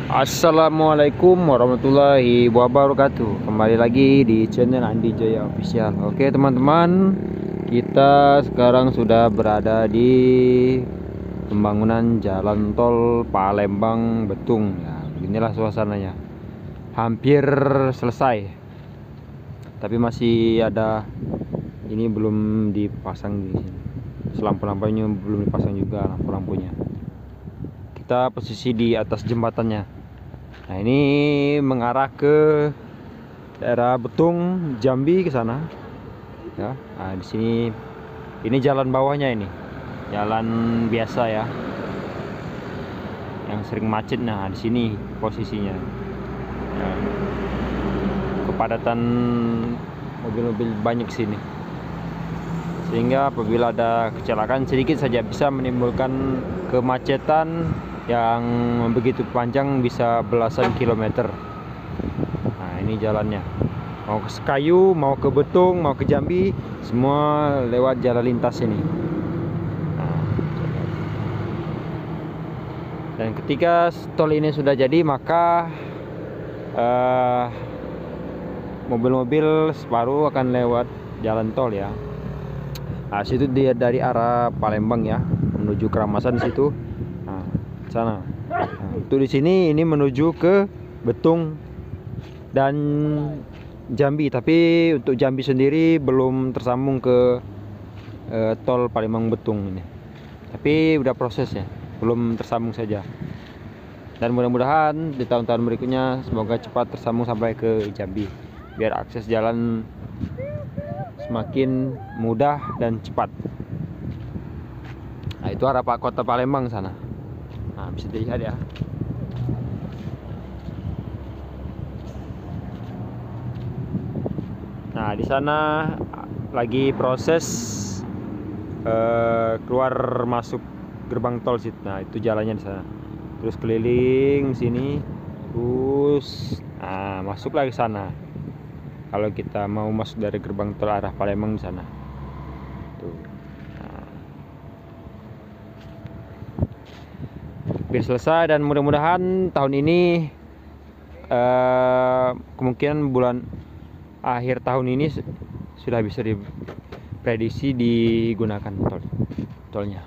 Assalamualaikum warahmatullahi wabarakatuh. Kembali lagi di channel Andi Jaya Official. Oke teman-teman, kita sekarang sudah berada di pembangunan jalan tol Palembang Betung. Ya, beginilah suasananya. Hampir selesai, tapi masih ada ini belum dipasang di sini. Lampu-lampunya belum dipasang juga, lampu-lampunya. Kita posisi di atas jembatannya. Nah, ini mengarah ke daerah Betung, Jambi ke sana. Ya. Nah, di sini ini jalan bawahnya ini. Jalan biasa ya. Yang sering macet. Nah, di sini posisinya. Ya. Kepadatan mobil-mobil banyak sini. Sehingga apabila ada kecelakaan sedikit saja bisa menimbulkan kemacetan yang begitu panjang, bisa belasan kilometer. Nah, ini jalannya. Mau ke Sekayu, mau ke Betung, mau ke Jambi, semua lewat jalan lintas ini. Nah, dan ketika tol ini sudah jadi, maka mobil-mobil separuh akan lewat jalan tol ya. Nah, situ dia dari arah Palembang ya, menuju Keramasan situ. Nah, sana. Nah, untuk di sini ini menuju ke Betung dan Jambi, tapi untuk Jambi sendiri belum tersambung ke tol Palembang Betung ini. Tapi udah prosesnya, belum tersambung saja. Dan mudah-mudahan di tahun-tahun berikutnya semoga cepat tersambung sampai ke Jambi, biar akses jalan semakin mudah dan cepat. Nah, itu arah kota Palembang sana. Nah, bisa dilihat ya. Nah, di sana lagi proses keluar masuk gerbang tol situ. Nah, itu jalannya di sana. Terus keliling sini, terus masuk lagi ke sana. Kalau kita mau masuk dari gerbang tol arah Palembang di sana. Tuh. Nah. Hampir selesai dan mudah-mudahan tahun ini kemungkinan bulan akhir tahun ini sudah bisa diprediksi digunakan tolnya.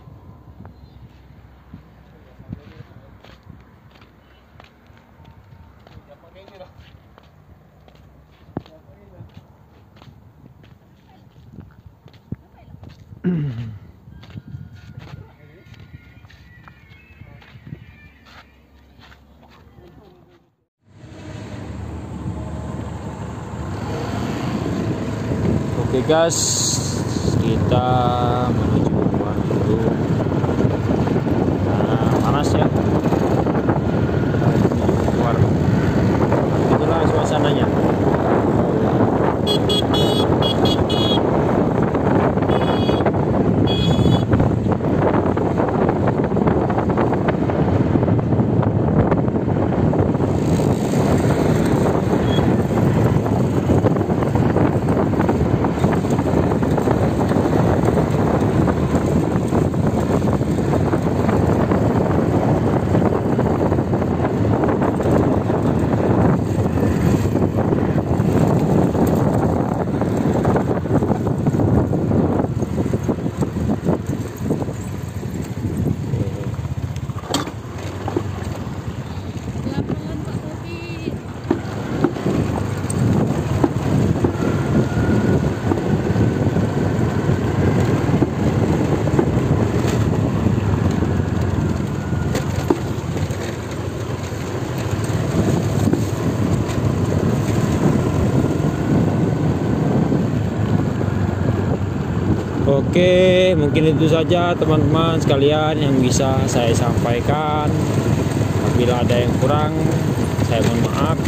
Oke guys, kita menuju keluar dulu. Nah, panas ya. Menuju keluar. Itulah suasananya. Oke, mungkin itu saja teman-teman sekalian yang bisa saya sampaikan. Apabila ada yang kurang, saya mohon maaf.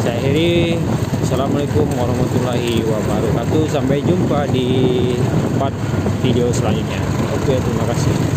Saya akhiri. Assalamualaikum warahmatullahi wabarakatuh. Sampai jumpa di tempat video selanjutnya. Oke, terima kasih.